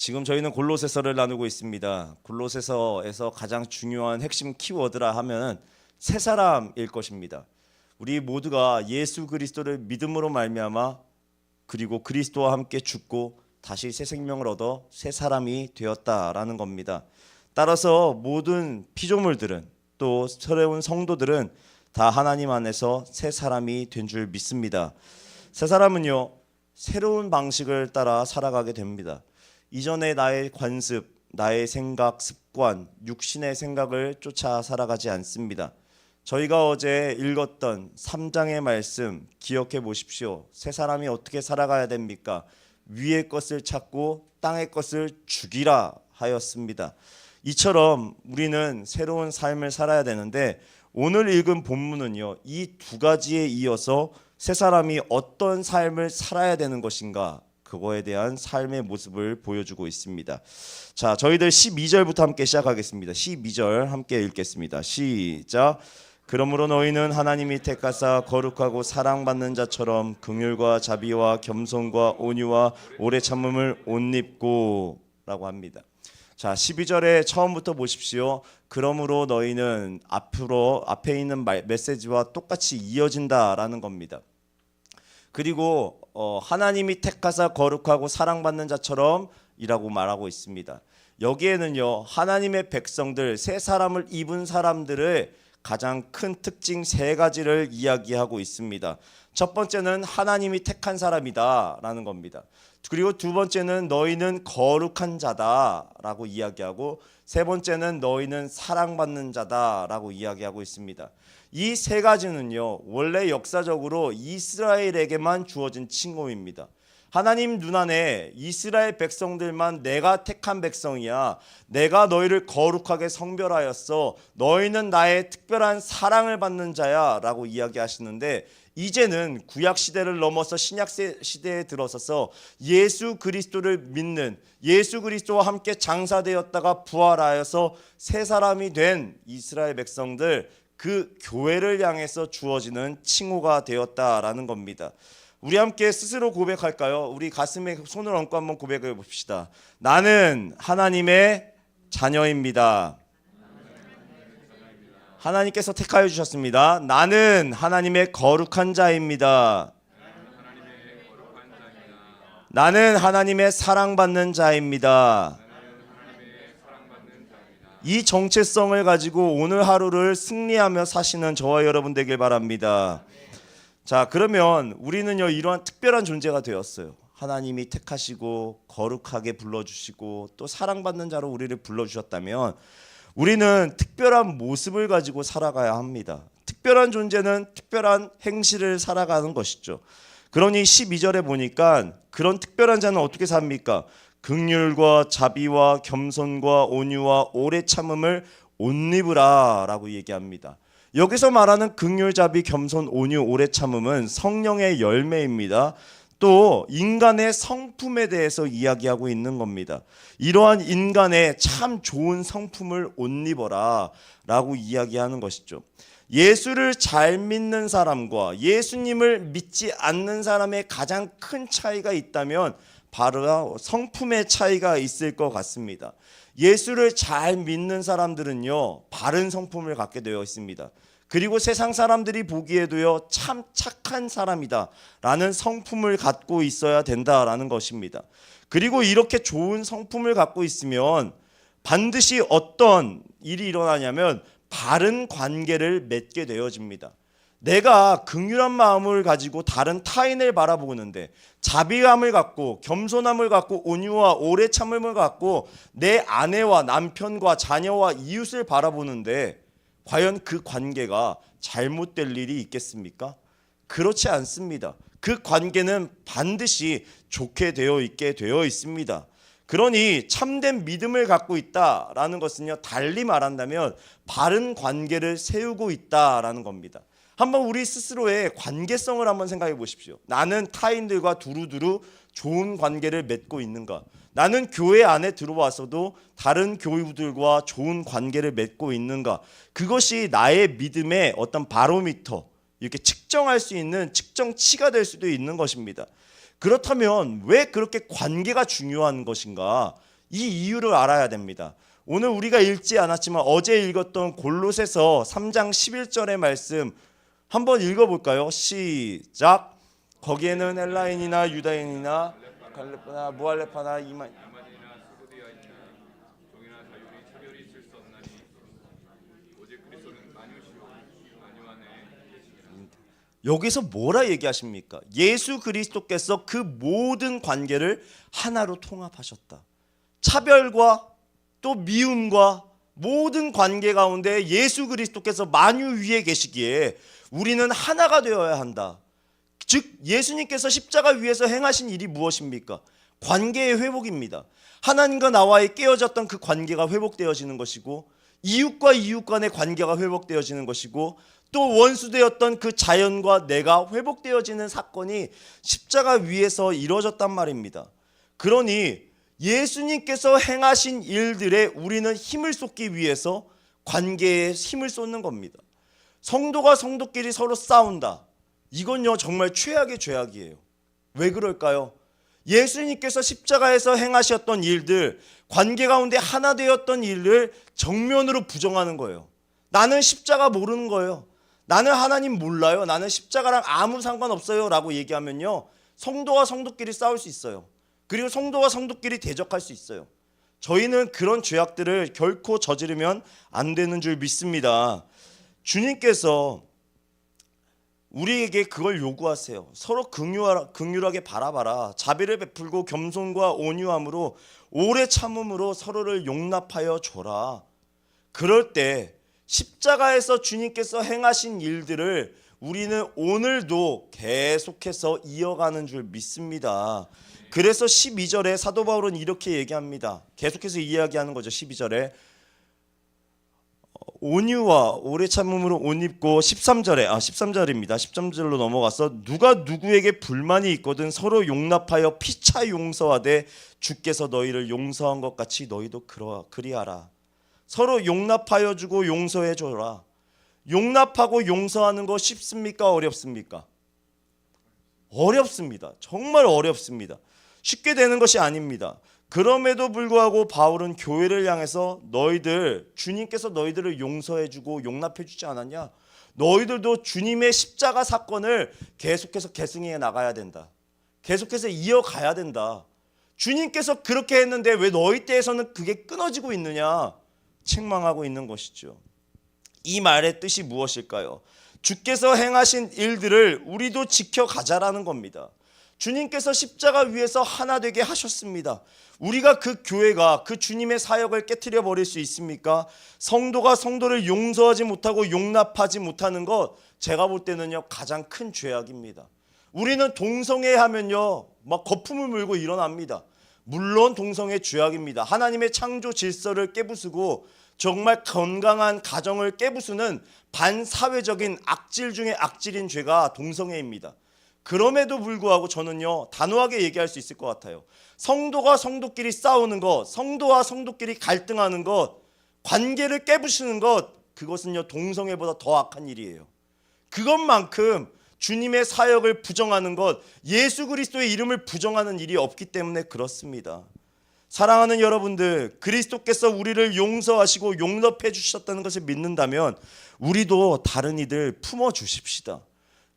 지금 저희는 골로새서를 나누고 있습니다. 골로새서에서 가장 중요한 핵심 키워드라 하면 새 사람일 것입니다. 우리 모두가 예수 그리스도를 믿음으로 말미암아 그리고 그리스도와 함께 죽고 다시 새 생명을 얻어 새 사람이 되었다라는 겁니다. 따라서 모든 피조물들은 또 새로운 성도들은 다 하나님 안에서 새 사람이 된 줄 믿습니다. 새 사람은요, 새로운 방식을 따라 살아가게 됩니다. 이전에 나의 관습, 나의 생각, 습관, 육신의 생각을 쫓아 살아가지 않습니다. 저희가 어제 읽었던 3장의 말씀 기억해 보십시오. 새 사람이 어떻게 살아가야 됩니까? 위의 것을 찾고 땅의 것을 죽이라 하였습니다. 이처럼 우리는 새로운 삶을 살아야 되는데 오늘 읽은 본문은요, 이 두 가지에 이어서 새 사람이 어떤 삶을 살아야 되는 것인가, 그거에 대한 삶의 모습을 보여주고 있습니다. 자, 저희들 12절부터 함께 시작하겠습니다. 12절 함께 읽겠습니다. 시작. 그러므로 너희는 하나님이 택하사 거룩하고 사랑받는 자처럼 긍휼과 자비와 겸손과 온유와 오래 참음을 옷 입고 라고 합니다. 자, 12절에 처음부터 보십시오. 그러므로 너희는 앞에 있는 메시지와 똑같이 이어진다라는 겁니다. 그리고 하나님이 택하사 거룩하고 사랑받는 자처럼 이라고 말하고 있습니다. 여기에는요, 하나님의 백성들, 새 사람을 입은 사람들의 가장 큰 특징 세 가지를 이야기하고 있습니다. 첫 번째는 하나님이 택한 사람이다 라는 겁니다. 그리고 두 번째는 너희는 거룩한 자다라고 이야기하고, 세 번째는 너희는 사랑받는 자다라고 이야기하고 있습니다. 이 세 가지는요, 원래 역사적으로 이스라엘에게만 주어진 칭호입니다. 하나님 눈안에 이스라엘 백성들만 내가 택한 백성이야, 내가 너희를 거룩하게 성별하였어, 너희는 나의 특별한 사랑을 받는 자야 라고 이야기하시는데, 이제는 구약시대를 넘어서 신약시대에 들어서서 예수 그리스도를 믿는, 예수 그리스도와 함께 장사되었다가 부활하여서 새 사람이 된 이스라엘 백성들, 그 교회를 향해서 주어지는 칭호가 되었다라는 겁니다. 우리 함께 스스로 고백할까요? 우리 가슴에 손을 얹고 한번 고백해 봅시다. 나는 하나님의 자녀입니다. 하나님께서 택하여 주셨습니다. 나는 하나님의 거룩한 자입니다. 나는 하나님의 사랑받는 자입니다. 이 정체성을 가지고 오늘 하루를 승리하며 사시는 저와 여러분 되길 바랍니다. 자, 그러면 우리는요, 이러한 특별한 존재가 되었어요. 하나님이 택하시고 거룩하게 불러주시고 또 사랑받는 자로 우리를 불러주셨다면 우리는 특별한 모습을 가지고 살아가야 합니다. 특별한 존재는 특별한 행실을 살아가는 것이죠. 그러니 12절에 보니까 그런 특별한 자는 어떻게 삽니까? 긍휼과 자비와 겸손과 온유와 오래 참음을 옷 입으라 라고 얘기합니다. 여기서 말하는 긍휼, 자비, 겸손, 온유, 오래 참음은 성령의 열매입니다. 또 인간의 성품에 대해서 이야기하고 있는 겁니다. 이러한 인간의 참 좋은 성품을 옷 입어라 라고 이야기하는 것이죠. 예수를 잘 믿는 사람과 예수님을 믿지 않는 사람의 가장 큰 차이가 있다면 바로 성품의 차이가 있을 것 같습니다. 예수를 잘 믿는 사람들은요, 바른 성품을 갖게 되어 있습니다. 그리고 세상 사람들이 보기에도요, 참 착한 사람이다 라는 성품을 갖고 있어야 된다라는 것입니다. 그리고 이렇게 좋은 성품을 갖고 있으면 반드시 어떤 일이 일어나냐면 바른 관계를 맺게 되어집니다. 내가 긍휼한 마음을 가지고 다른 타인을 바라보는데, 자비함을 갖고 겸손함을 갖고 온유와 오래 참음을 갖고 내 아내와 남편과 자녀와 이웃을 바라보는데 과연 그 관계가 잘못될 일이 있겠습니까? 그렇지 않습니다. 그 관계는 반드시 좋게 되어 있게 되어 있습니다. 그러니 참된 믿음을 갖고 있다라는 것은요, 달리 말한다면 바른 관계를 세우고 있다라는 겁니다. 한번 우리 스스로의 관계성을 한번 생각해 보십시오. 나는 타인들과 두루두루 좋은 관계를 맺고 있는가? 나는 교회 안에 들어와서도 다른 교우들과 좋은 관계를 맺고 있는가? 그것이 나의 믿음의 어떤 바로미터, 이렇게 측정할 수 있는 측정치가 될 수도 있는 것입니다. 그렇다면 왜 그렇게 관계가 중요한 것인가? 이 이유를 알아야 됩니다. 오늘 우리가 읽지 않았지만 어제 읽었던 골로새서 3장 11절의 말씀 한번 읽어볼까요? 시작. 거기에는 헬라인이나 유다인이나 갈렙파나 무할레파나 여기서 뭐라 얘기하십니까? 예수 그리스도께서 그 모든 관계를 하나로 통합하셨다. 차별과 또 미움과 모든 관계 가운데 예수 그리스도께서 만유 위에 계시기에 우리는 하나가 되어야 한다. 즉 예수님께서 십자가 위에서 행하신 일이 무엇입니까? 관계의 회복입니다. 하나님과 나와의 깨어졌던 그 관계가 회복되어지는 것이고, 이웃과 이웃 간의 관계가 회복되어지는 것이고, 또 원수되었던 그 자연과 내가 회복되어지는 사건이 십자가 위에서 이루어졌단 말입니다. 그러니 예수님께서 행하신 일들에 우리는 힘을 쏟기 위해서 관계에 힘을 쏟는 겁니다. 성도가 성도끼리 서로 싸운다. 이건요 정말 최악의 죄악이에요. 왜 그럴까요? 예수님께서 십자가에서 행하셨던 일들, 관계 가운데 하나 되었던 일을 정면으로 부정하는 거예요. 나는 십자가 모르는 거예요. 나는 하나님 몰라요. 나는 십자가랑 아무 상관없어요 라고 얘기하면요, 성도와 성도끼리 싸울 수 있어요. 그리고 성도와 성도끼리 대적할 수 있어요. 저희는 그런 죄악들을 결코 저지르면 안 되는 줄 믿습니다. 주님께서 우리에게 그걸 요구하세요. 서로 긍휼하게 바라봐라. 자비를 베풀고 겸손과 온유함으로 오래 참음으로 서로를 용납하여 줘라. 그럴 때 십자가에서 주님께서 행하신 일들을 우리는 오늘도 계속해서 이어가는 줄 믿습니다. 그래서 12절에 사도 바울은 이렇게 얘기합니다. 계속해서 이야기하는 거죠. 12절에 온유와 오래 참음으로 옷 입고 13절입니다. 13절로 넘어가서 누가 누구에게 불만이 있거든 서로 용납하여 피차 용서하되 주께서 너희를 용서한 것 같이 너희도 그리하라. 서로 용납하여 주고 용서해 줘라. 용납하고 용서하는 거 쉽습니까? 어렵습니까? 어렵습니다. 정말 어렵습니다. 쉽게 되는 것이 아닙니다. 그럼에도 불구하고 바울은 교회를 향해서 주님께서 너희들을 용서해주고 용납해주지 않았냐? 너희들도 주님의 십자가 사건을 계속해서 계승해 나가야 된다. 계속해서 이어가야 된다. 주님께서 그렇게 했는데 왜 너희 때에서는 그게 끊어지고 있느냐? 책망하고 있는 것이죠. 이 말의 뜻이 무엇일까요? 주께서 행하신 일들을 우리도 지켜가자라는 겁니다. 주님께서 십자가 위에서 하나 되게 하셨습니다. 우리가 그 교회가 그 주님의 사역을 깨트려 버릴 수 있습니까? 성도가 성도를 용서하지 못하고 용납하지 못하는 것, 제가 볼 때는요 가장 큰 죄악입니다. 우리는 동성애 하면요 막 거품을 물고 일어납니다. 물론 동성애 죄악입니다. 하나님의 창조 질서를 깨부수고 정말 건강한 가정을 깨부수는 반사회적인 악질 중에 악질인 죄가 동성애입니다. 그럼에도 불구하고 저는요 단호하게 얘기할 수 있을 것 같아요. 성도가 성도끼리 싸우는 것, 성도와 성도끼리 갈등하는 것, 관계를 깨부수는 것, 그것은요 동성애보다 더 악한 일이에요. 그것만큼 주님의 사역을 부정하는 것, 예수 그리스도의 이름을 부정하는 일이 없기 때문에 그렇습니다. 사랑하는 여러분들, 그리스도께서 우리를 용서하시고 용납해 주셨다는 것을 믿는다면 우리도 다른 이들 품어주십시다.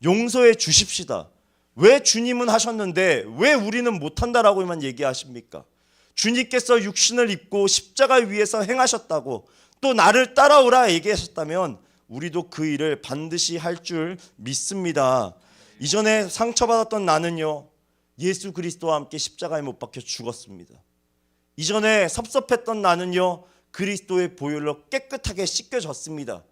용서해 주십시다. 왜 주님은 하셨는데 왜 우리는 못한다라고만 얘기하십니까? 주님께서 육신을 입고 십자가 위에서 행하셨다고, 또 나를 따라오라 얘기하셨다면 우리도 그 일을 반드시 할 줄 믿습니다. 이전에 상처받았던 나는요 예수 그리스도와 함께 십자가에 못 박혀 죽었습니다. 이전에 섭섭했던 나는요 그리스도의 보혈로 깨끗하게 씻겨졌습니다.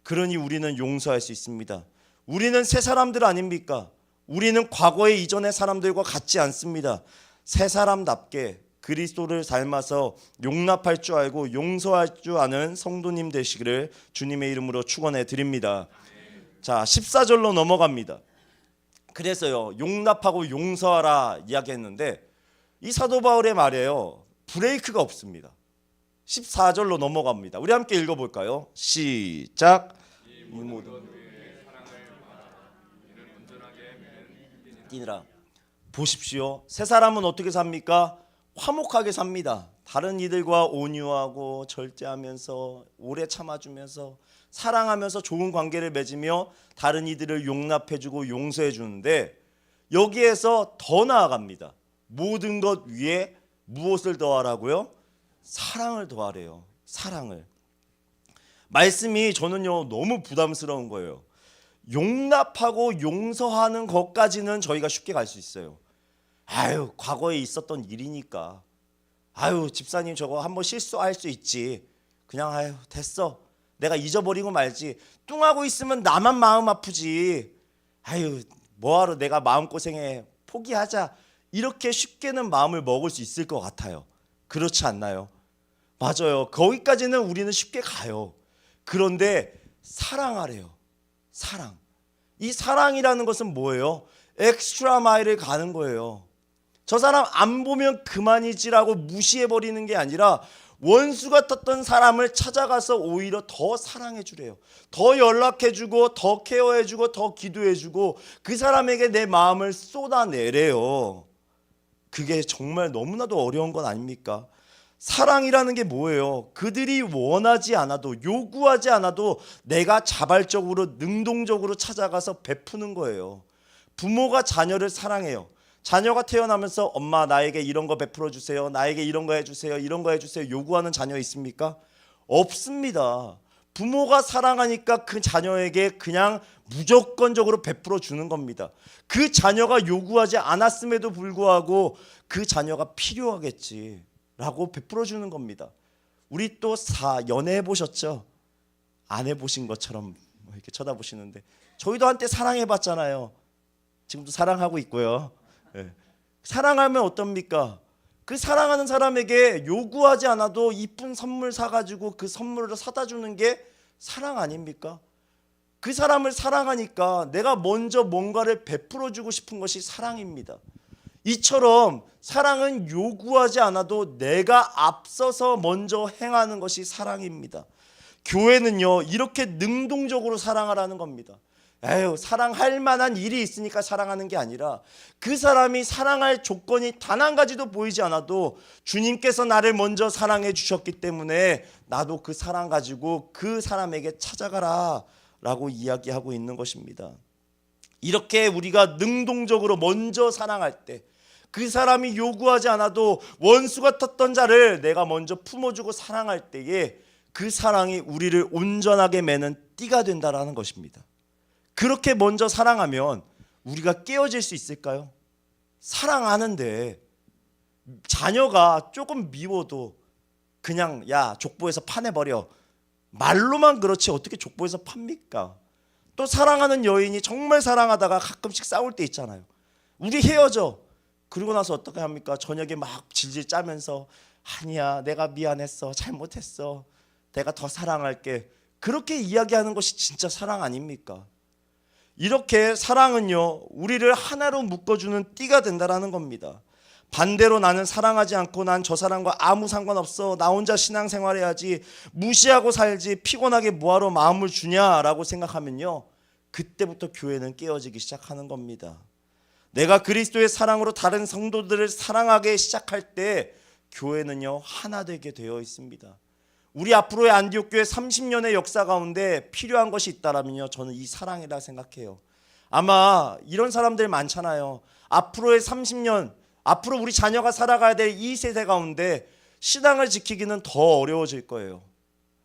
그러니 우리는 용서할 수 있습니다. 우리는 새 사람들 아닙니까? 우리는 과거의 이전의 사람들과 같지 않습니다. 새 사람답게 그리스도를 닮아서 용납할 줄 알고 용서할 줄 아는 성도님 되시기를 주님의 이름으로 축원해 드립니다. 자, 14절로 넘어갑니다. 그래서요 용납하고 용서하라 이야기했는데 이 사도 바울의 말이에요 브레이크가 없습니다. 14절로 넘어갑니다. 우리 함께 읽어볼까요? 시작. 이 모든 뛰느라 보십시오. 새 사람은 어떻게 삽니까? 화목하게 삽니다. 다른 이들과 온유하고 절제하면서 오래 참아주면서 사랑하면서 좋은 관계를 맺으며 다른 이들을 용납해주고 용서해주는데, 여기에서 더 나아갑니다. 모든 것 위에 무엇을 더하라고요? 사랑을 더하래요. 사랑을. 말씀이 저는요 너무 부담스러운 거예요. 용납하고 용서하는 것까지는 저희가 쉽게 갈 수 있어요. 아유, 과거에 있었던 일이니까. 아유, 집사님 저거 한번 실수할 수 있지. 그냥 아유 됐어, 내가 잊어버리고 말지. 뚱하고 있으면 나만 마음 아프지. 아유, 뭐하러 내가 마음고생해, 포기하자. 이렇게 쉽게는 마음을 먹을 수 있을 것 같아요. 그렇지 않나요? 맞아요. 거기까지는 우리는 쉽게 가요. 그런데 사랑하래요. 사랑. 이 사랑이라는 것은 뭐예요? 엑스트라 마일을 가는 거예요. 저 사람 안 보면 그만이지라고 무시해버리는 게 아니라 원수 같았던 사람을 찾아가서 오히려 더 사랑해주래요. 더 연락해주고 더 케어해주고 더 기도해주고 그 사람에게 내 마음을 쏟아내래요. 그게 정말 너무나도 어려운 건 아닙니까? 사랑이라는 게 뭐예요? 그들이 원하지 않아도, 요구하지 않아도 내가 자발적으로 능동적으로 찾아가서 베푸는 거예요. 부모가 자녀를 사랑해요. 자녀가 태어나면서 엄마 나에게 이런 거 베풀어 주세요, 나에게 이런 거 해주세요, 이런 거 해주세요 요구하는 자녀 있습니까? 없습니다. 부모가 사랑하니까 그 자녀에게 그냥 무조건적으로 베풀어 주는 겁니다. 그 자녀가 요구하지 않았음에도 불구하고 그 자녀가 필요하겠지 라고 베풀어 주는 겁니다. 우리 또 연애해 보셨죠? 안 해보신 것처럼 이렇게 쳐다보시는데, 저희도 한때 사랑해 봤잖아요. 지금도 사랑하고 있고요. 네. 사랑하면 어떻습니까? 그 사랑하는 사람에게 요구하지 않아도 이쁜 선물 사가지고 그 선물을 사다 주는 게 사랑 아닙니까? 그 사람을 사랑하니까 내가 먼저 뭔가를 베풀어 주고 싶은 것이 사랑입니다. 이처럼 사랑은 요구하지 않아도 내가 앞서서 먼저 행하는 것이 사랑입니다. 교회는요 이렇게 능동적으로 사랑하라는 겁니다. 에휴, 사랑할 만한 일이 있으니까 사랑하는 게 아니라 그 사람이 사랑할 조건이 단 한 가지도 보이지 않아도 주님께서 나를 먼저 사랑해 주셨기 때문에 나도 그 사랑 가지고 그 사람에게 찾아가라 라고 이야기하고 있는 것입니다. 이렇게 우리가 능동적으로 먼저 사랑할 때, 그 사람이 요구하지 않아도 원수 같았던 자를 내가 먼저 품어주고 사랑할 때에 그 사랑이 우리를 온전하게 매는 띠가 된다라는 것입니다. 그렇게 먼저 사랑하면 우리가 깨어질 수 있을까요? 사랑하는데 자녀가 조금 미워도 그냥 야 족보에서 파내버려, 말로만 그렇지 어떻게 족보에서 팝니까? 또 사랑하는 여인이 정말 사랑하다가 가끔씩 싸울 때 있잖아요. 우리 헤어져. 그러고 나서 어떻게 합니까? 저녁에 막 질질 짜면서 아니야 내가 미안했어, 잘못했어, 내가 더 사랑할게. 그렇게 이야기하는 것이 진짜 사랑 아닙니까? 이렇게 사랑은요 우리를 하나로 묶어주는 띠가 된다라는 겁니다. 반대로 나는 사랑하지 않고 난 저 사람과 아무 상관없어, 나 혼자 신앙생활해야지, 무시하고 살지, 피곤하게 뭐하러 마음을 주냐라고 생각하면요 그때부터 교회는 깨어지기 시작하는 겁니다. 내가 그리스도의 사랑으로 다른 성도들을 사랑하게 시작할 때 교회는요 하나 되게 되어 있습니다. 우리 앞으로의 안디옥 교회 30년의 역사 가운데 필요한 것이 있다라면요 저는 이 사랑이라 생각해요. 아마 이런 사람들 많잖아요. 앞으로의 30년, 앞으로 우리 자녀가 살아가야 될 이 세대 가운데 신앙을 지키기는 더 어려워질 거예요.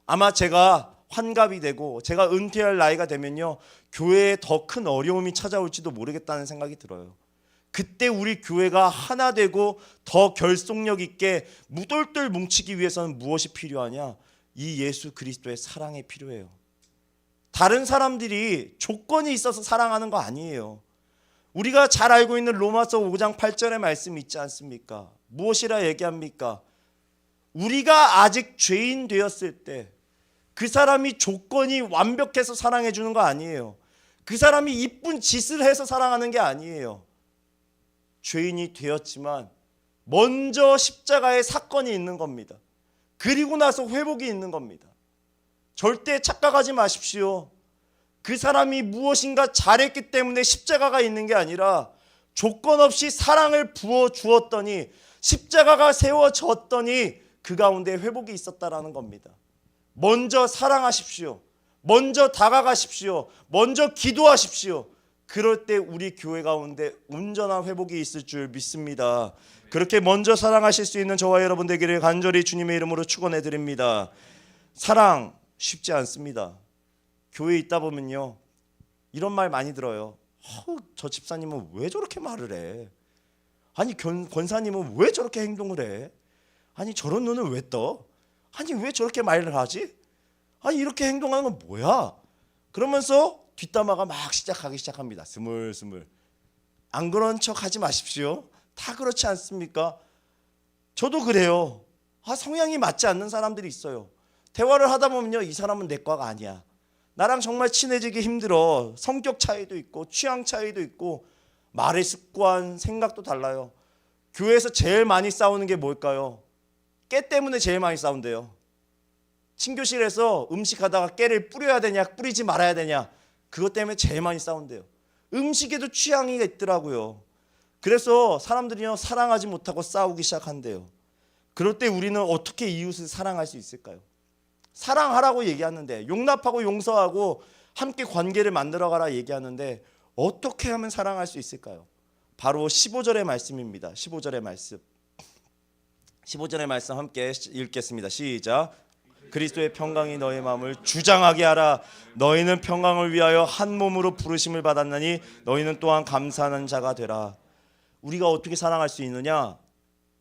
아마 제가 환갑이 되고 제가 은퇴할 나이가 되면요 교회에 더 큰 어려움이 찾아올지도 모르겠다는 생각이 들어요. 그때 우리 교회가 하나 되고 더 결속력 있게 무돌돌 뭉치기 위해서는 무엇이 필요하냐? 이 예수 그리스도의 사랑이 필요해요. 다른 사람들이 조건이 있어서 사랑하는 거 아니에요. 우리가 잘 알고 있는 로마서 5장 8절의 말씀 있지 않습니까? 무엇이라 얘기합니까? 우리가 아직 죄인 되었을 때 그 사람이 조건이 완벽해서 사랑해 주는 거 아니에요. 그 사람이 이쁜 짓을 해서 사랑하는 게 아니에요. 죄인이 되었지만 먼저 십자가의 사건이 있는 겁니다. 그리고 나서 회복이 있는 겁니다. 절대 착각하지 마십시오. 그 사람이 무엇인가 잘했기 때문에 십자가가 있는 게 아니라 조건 없이 사랑을 부어 주었더니 십자가가 세워졌더니 그 가운데 회복이 있었다라는 겁니다. 먼저 사랑하십시오. 먼저 다가가십시오. 먼저 기도하십시오. 그럴 때 우리 교회 가운데 온전한 회복이 있을 줄 믿습니다. 그렇게 먼저 사랑하실 수 있는 저와 여러분 되기를 간절히 주님의 이름으로 축원해 드립니다. 사랑 쉽지 않습니다. 교회에 있다 보면요, 이런 말 많이 들어요. 저 집사님은 왜 저렇게 말을 해? 아니 권사님은 왜 저렇게 행동을 해? 아니 저런 눈은 왜 떠? 아니 왜 저렇게 말을 하지? 아니 이렇게 행동하는 건 뭐야? 그러면서 뒷담화가 막 시작하기 시작합니다. 스물스물. 안 그런 척 하지 마십시오. 다 그렇지 않습니까? 저도 그래요. 성향이 맞지 않는 사람들이 있어요. 대화를 하다 보면요, 이 사람은 내 과가 아니야. 나랑 정말 친해지기 힘들어. 성격 차이도 있고 취향 차이도 있고 말의 습관, 생각도 달라요. 교회에서 제일 많이 싸우는 게 뭘까요? 깨 때문에 제일 많이 싸운대요. 친교실에서 음식하다가 깨를 뿌려야 되냐 뿌리지 말아야 되냐, 그것 때문에 제일 많이 싸운대요. 음식에도 취향이 있더라고요. 그래서 사람들이요, 사랑하지 못하고 싸우기 시작한대요. 그럴 때 우리는 어떻게 이웃을 사랑할 수 있을까요? 사랑하라고 얘기하는데, 용납하고 용서하고 함께 관계를 만들어가라 얘기하는데 어떻게 하면 사랑할 수 있을까요? 바로 15절의 말씀입니다. 15절의 말씀. 15절의 말씀 함께 읽겠습니다. 시작. 그리스도의 평강이 너의 마음을 주장하게 하라. 너희는 평강을 위하여 한 몸으로 부르심을 받았나니 너희는 또한 감사하는 자가 되라. 우리가 어떻게 사랑할 수 있느냐?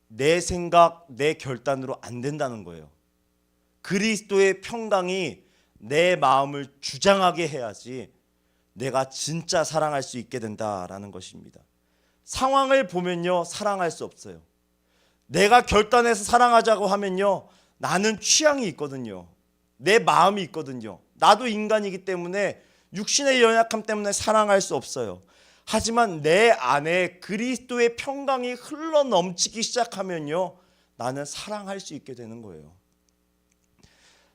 내 생각, 내 결단으로 안 된다는 거예요. 그리스도의 평강이 내 마음을 주장하게 해야지 내가 진짜 사랑할 수 있게 된다라는 것입니다. 상황을 보면요, 사랑할 수 없어요. 내가 결단해서 사랑하자고 하면요, 나는 취향이 있거든요. 내 마음이 있거든요. 나도 인간이기 때문에 육신의 연약함 때문에 사랑할 수 없어요. 하지만 내 안에 그리스도의 평강이 흘러 넘치기 시작하면요, 나는 사랑할 수 있게 되는 거예요.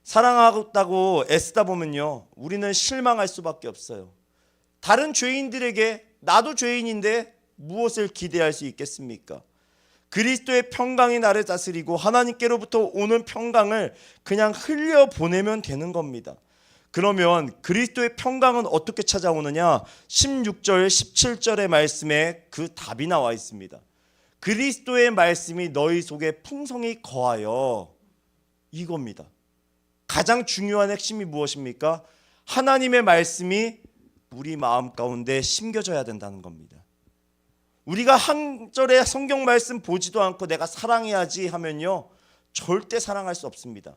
사랑하겠다고 애쓰다 보면요, 우리는 실망할 수밖에 없어요. 다른 죄인들에게 나도 죄인인데 무엇을 기대할 수 있겠습니까? 그리스도의 평강이 나를 다스리고 하나님께로부터 오는 평강을 그냥 흘려보내면 되는 겁니다. 그러면 그리스도의 평강은 어떻게 찾아오느냐? 16절 17절의 말씀에 그 답이 나와 있습니다. 그리스도의 말씀이 너희 속에 풍성히 거하여, 이겁니다. 가장 중요한 핵심이 무엇입니까? 하나님의 말씀이 우리 마음 가운데 심겨져야 된다는 겁니다. 우리가 한 절의 성경 말씀 보지도 않고 내가 사랑해야지 하면요, 절대 사랑할 수 없습니다.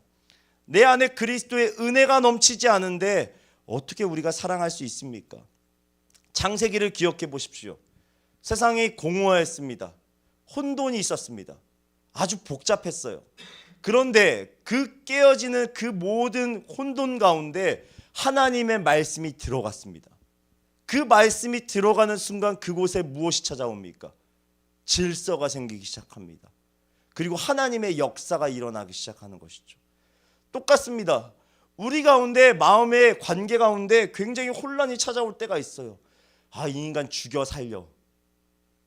내 안에 그리스도의 은혜가 넘치지 않은데 어떻게 우리가 사랑할 수 있습니까? 창세기를 기억해 보십시오. 세상이 공허했습니다. 혼돈이 있었습니다. 아주 복잡했어요. 그런데 그 깨어지는 그 모든 혼돈 가운데 하나님의 말씀이 들어갔습니다. 그 말씀이 들어가는 순간 그곳에 무엇이 찾아옵니까? 질서가 생기기 시작합니다. 그리고 하나님의 역사가 일어나기 시작하는 것이죠. 똑같습니다. 우리 가운데, 마음의 관계 가운데 굉장히 혼란이 찾아올 때가 있어요. 이 인간 죽여 살려.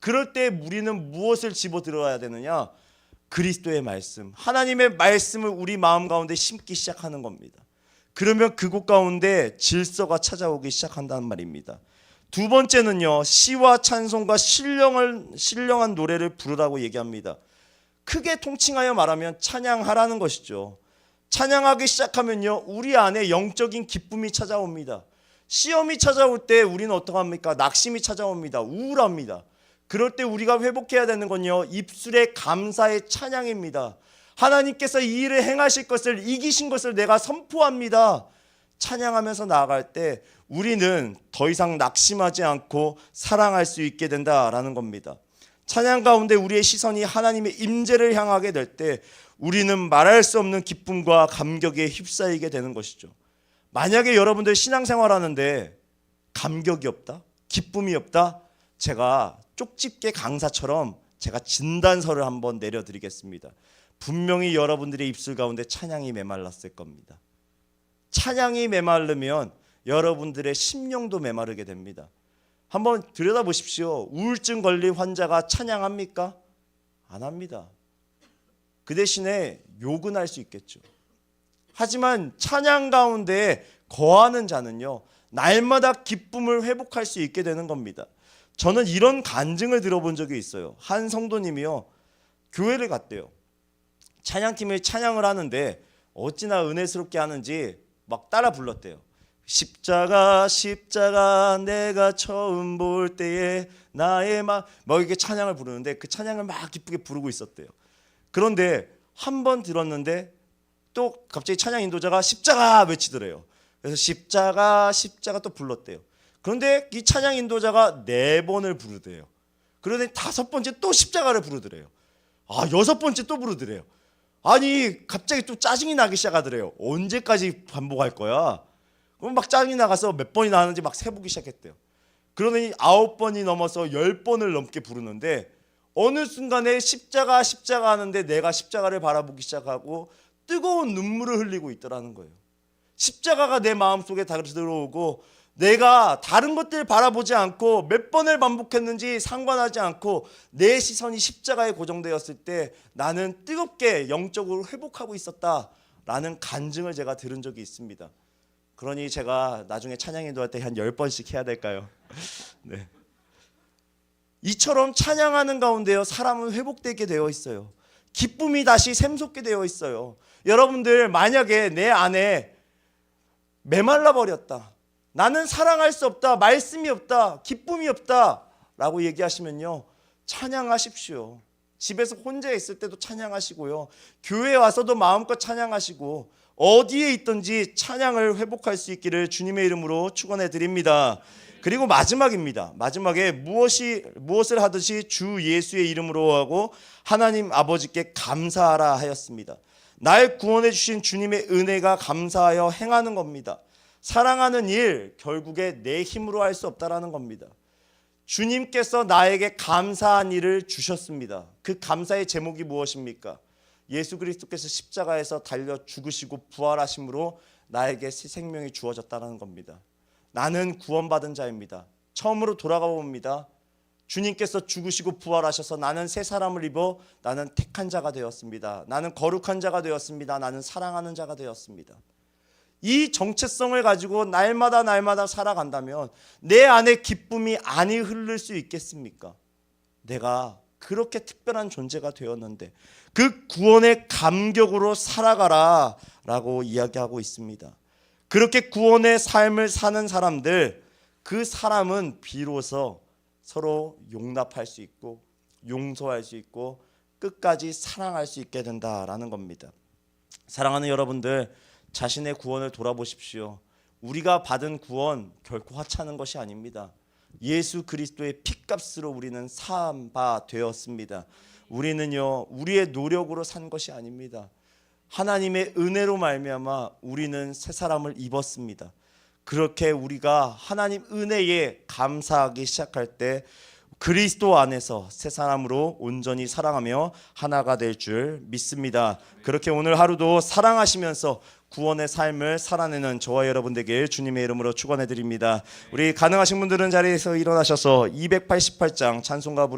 그럴 때 우리는 무엇을 집어들어야 되느냐? 그리스도의 말씀, 하나님의 말씀을 우리 마음 가운데 심기 시작하는 겁니다. 그러면 그곳 가운데 질서가 찾아오기 시작한다는 말입니다. 두 번째는요, 시와 찬송과 신령한 노래를 부르라고 얘기합니다. 크게 통칭하여 말하면 찬양하라는 것이죠. 찬양하기 시작하면요, 우리 안에 영적인 기쁨이 찾아옵니다. 시험이 찾아올 때 우리는 어떡합니까? 낙심이 찾아옵니다. 우울합니다. 그럴 때 우리가 회복해야 되는 건요, 입술의 감사의 찬양입니다. 하나님께서 이 일을 행하실 것을, 이기신 것을 내가 선포합니다. 찬양하면서 나아갈 때 우리는 더 이상 낙심하지 않고 사랑할 수 있게 된다라는 겁니다. 찬양 가운데 우리의 시선이 하나님의 임재를 향하게 될 때 우리는 말할 수 없는 기쁨과 감격에 휩싸이게 되는 것이죠. 만약에 여러분들 신앙생활하는데 감격이 없다, 기쁨이 없다, 제가 쪽집게 강사처럼 제가 진단서를 한번 내려드리겠습니다. 분명히 여러분들의 입술 가운데 찬양이 메말랐을 겁니다. 찬양이 메마르면 여러분들의 심령도 메마르게 됩니다. 한번 들여다보십시오. 우울증 걸린 환자가 찬양합니까? 안 합니다. 그 대신에 욕은 할 수 있겠죠. 하지만 찬양 가운데 거하는 자는요, 날마다 기쁨을 회복할 수 있게 되는 겁니다. 저는 이런 간증을 들어본 적이 있어요. 한 성도님이요, 교회를 갔대요. 찬양팀이 찬양을 하는데 어찌나 은혜스럽게 하는지 막 따라 불렀대요. 십자가 십자가 내가 처음 볼 때에 나의 막 이렇게 찬양을 부르는데 그 찬양을 막 기쁘게 부르고 있었대요. 그런데 한 번 들었는데 또 갑자기 찬양 인도자가 십자가 외치더래요. 그래서 십자가 십자가 또 불렀대요. 그런데 이 찬양 인도자가 4번을 부르대요. 그러더니 5번째 또 십자가를 부르더래요. 6번째 또 부르더래요. 아니 갑자기 또 짜증이 나기 시작하더래요. 언제까지 반복할 거야? 그럼 막 짜증이 나가서 몇 번이나 하는지 막 세보기 시작했대요. 그러더니 9번이 넘어서 10번을 넘게 부르는데 어느 순간에 십자가 십자가 하는데 내가 십자가를 바라보기 시작하고 뜨거운 눈물을 흘리고 있더라는 거예요. 십자가가 내 마음속에 다시 들어오고 내가 다른 것들 바라보지 않고 몇 번을 반복했는지 상관하지 않고 내 시선이 십자가에 고정되었을 때 나는 뜨겁게 영적으로 회복하고 있었다라는 간증을 제가 들은 적이 있습니다. 그러니 제가 나중에 찬양 인도할 때 한 10번씩 해야 될까요? 네. 이처럼 찬양하는 가운데요, 사람은 회복되게 되어 있어요. 기쁨이 다시 샘솟게 되어 있어요. 여러분들 만약에 내 안에 메말라 버렸다, 나는 사랑할 수 없다, 말씀이 없다, 기쁨이 없다 라고 얘기하시면요, 찬양하십시오. 집에서 혼자 있을 때도 찬양하시고요, 교회에 와서도 마음껏 찬양하시고 어디에 있든지 찬양을 회복할 수 있기를 주님의 이름으로 축원해 드립니다. 그리고 마지막입니다. 마지막에 무엇을 하듯이 주 예수의 이름으로 하고 하나님 아버지께 감사하라 하였습니다. 날 구원해 주신 주님의 은혜가 감사하여 행하는 겁니다. 사랑하는 일 결국에 내 힘으로 할 수 없다라는 겁니다. 주님께서 나에게 감사한 일을 주셨습니다. 그 감사의 제목이 무엇입니까? 예수 그리스도께서 십자가에서 달려 죽으시고 부활하심으로 나에게 새 생명이 주어졌다는 겁니다. 나는 구원받은 자입니다. 처음으로 돌아가 봅니다. 주님께서 죽으시고 부활하셔서 나는 새 사람을 입어 나는 택한 자가 되었습니다. 나는 거룩한 자가 되었습니다. 나는 사랑하는 자가 되었습니다. 이 정체성을 가지고 날마다 살아간다면 내 안에 기쁨이 아니 흐를 수 있겠습니까? 내가 그렇게 특별한 존재가 되었는데 그 구원의 감격으로 살아가라 라고 이야기하고 있습니다. 그렇게 구원의 삶을 사는 사람들, 그 사람은 비로소 서로 용납할 수 있고 용서할 수 있고 끝까지 사랑할 수 있게 된다라는 겁니다. 사랑하는 여러분들, 자신의 구원을 돌아보십시오. 우리가 받은 구원 결코 하찮은 것이 아닙니다. 예수 그리스도의 피값으로 우리는 산 바 되었습니다. 우리는요, 우리의 노력으로 산 것이 아닙니다. 하나님의 은혜로 말미암아 우리는 새 사람을 입었습니다. 그렇게 우리가 하나님 은혜에 감사하기 시작할 때 그리스도 안에서 새 사람으로 온전히 사랑하며 하나가 될 줄 믿습니다. 그렇게 오늘 하루도 사랑하시면서 구원의 삶을 살아내는 저와 여러분 되길 주님의 이름으로 축원해 드립니다. 우리 가능하신 분들은 자리에서 일어나셔서 288장 찬송가 부르는